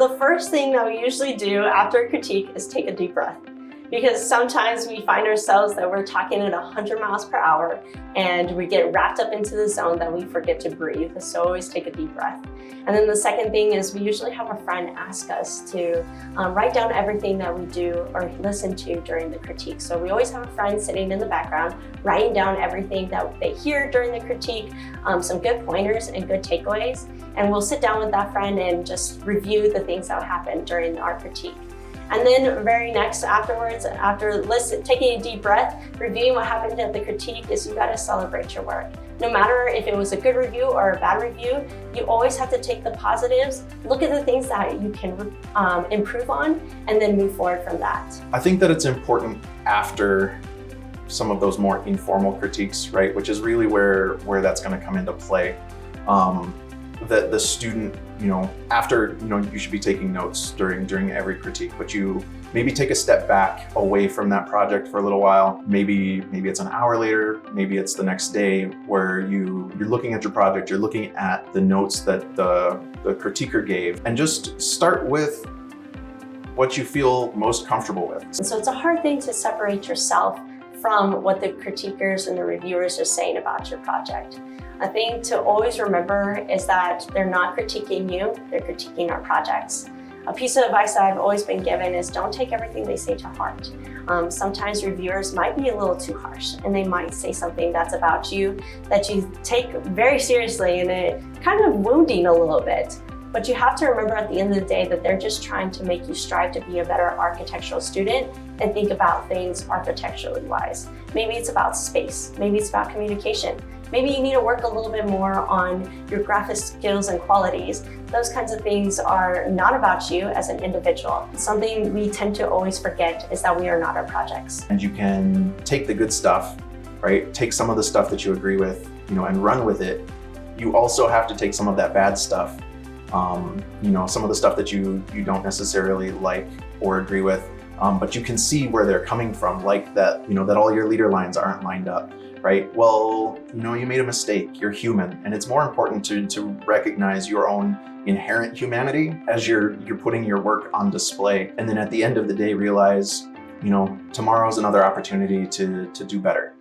The first thing that we usually do after a critique is take a deep breath. Because sometimes we find ourselves that we're talking at 100 miles per hour and we get wrapped up into the zone that we forget to breathe. So always take a deep breath. And then the second thing is we usually have a friend ask us to write down everything that we do or listen to during the critique. So we always have a friend sitting in the background, writing down everything that they hear during the critique, some good pointers and good takeaways. And we'll sit down with that friend and just review the things that happened during our critique. And then very next afterwards, after taking a deep breath, reviewing what happened at the critique is you gotta celebrate your work. No matter if it was a good review or a bad review, you always have to take the positives, look at the things that you can improve on, and then move forward from that. I think that it's important after some of those more informal critiques, right? Which is really where that's gonna come into play. That the student, after, you should be taking notes during every critique, but you maybe take a step back away from that project for a little while. Maybe it's an hour later, maybe it's the next day where you're looking at your project, you're looking at the notes that the critiquer gave, and just start with what you feel most comfortable with. So it's a hard thing to separate yourself from what the critiquers and the reviewers are saying about your project. A thing to always remember is that they're not critiquing you, they're critiquing our projects. A piece of advice that I've always been given is don't take everything they say to heart. Sometimes reviewers might be a little too harsh and they might say something that's about you that you take very seriously and it kind of wounding a little bit. But you have to remember at the end of the day that they're just trying to make you strive to be a better architectural student and think about things architecturally wise. Maybe it's about space, maybe it's about communication. Maybe you need to work a little bit more on your graphic skills and qualities. Those kinds of things are not about you as an individual. Something we tend to always forget is that we are not our projects. And you can take the good stuff, right? Take some of the stuff that you agree with, and run with it. You also have to take some of that bad stuff, some of the stuff that you don't necessarily like or agree with, but you can see where they're coming from, like that, that all your leader lines aren't lined up. Right? Well, you made a mistake, you're human. And it's more important to recognize your own inherent humanity as you're putting your work on display. And then at the end of the day, realize, tomorrow's another opportunity to do better.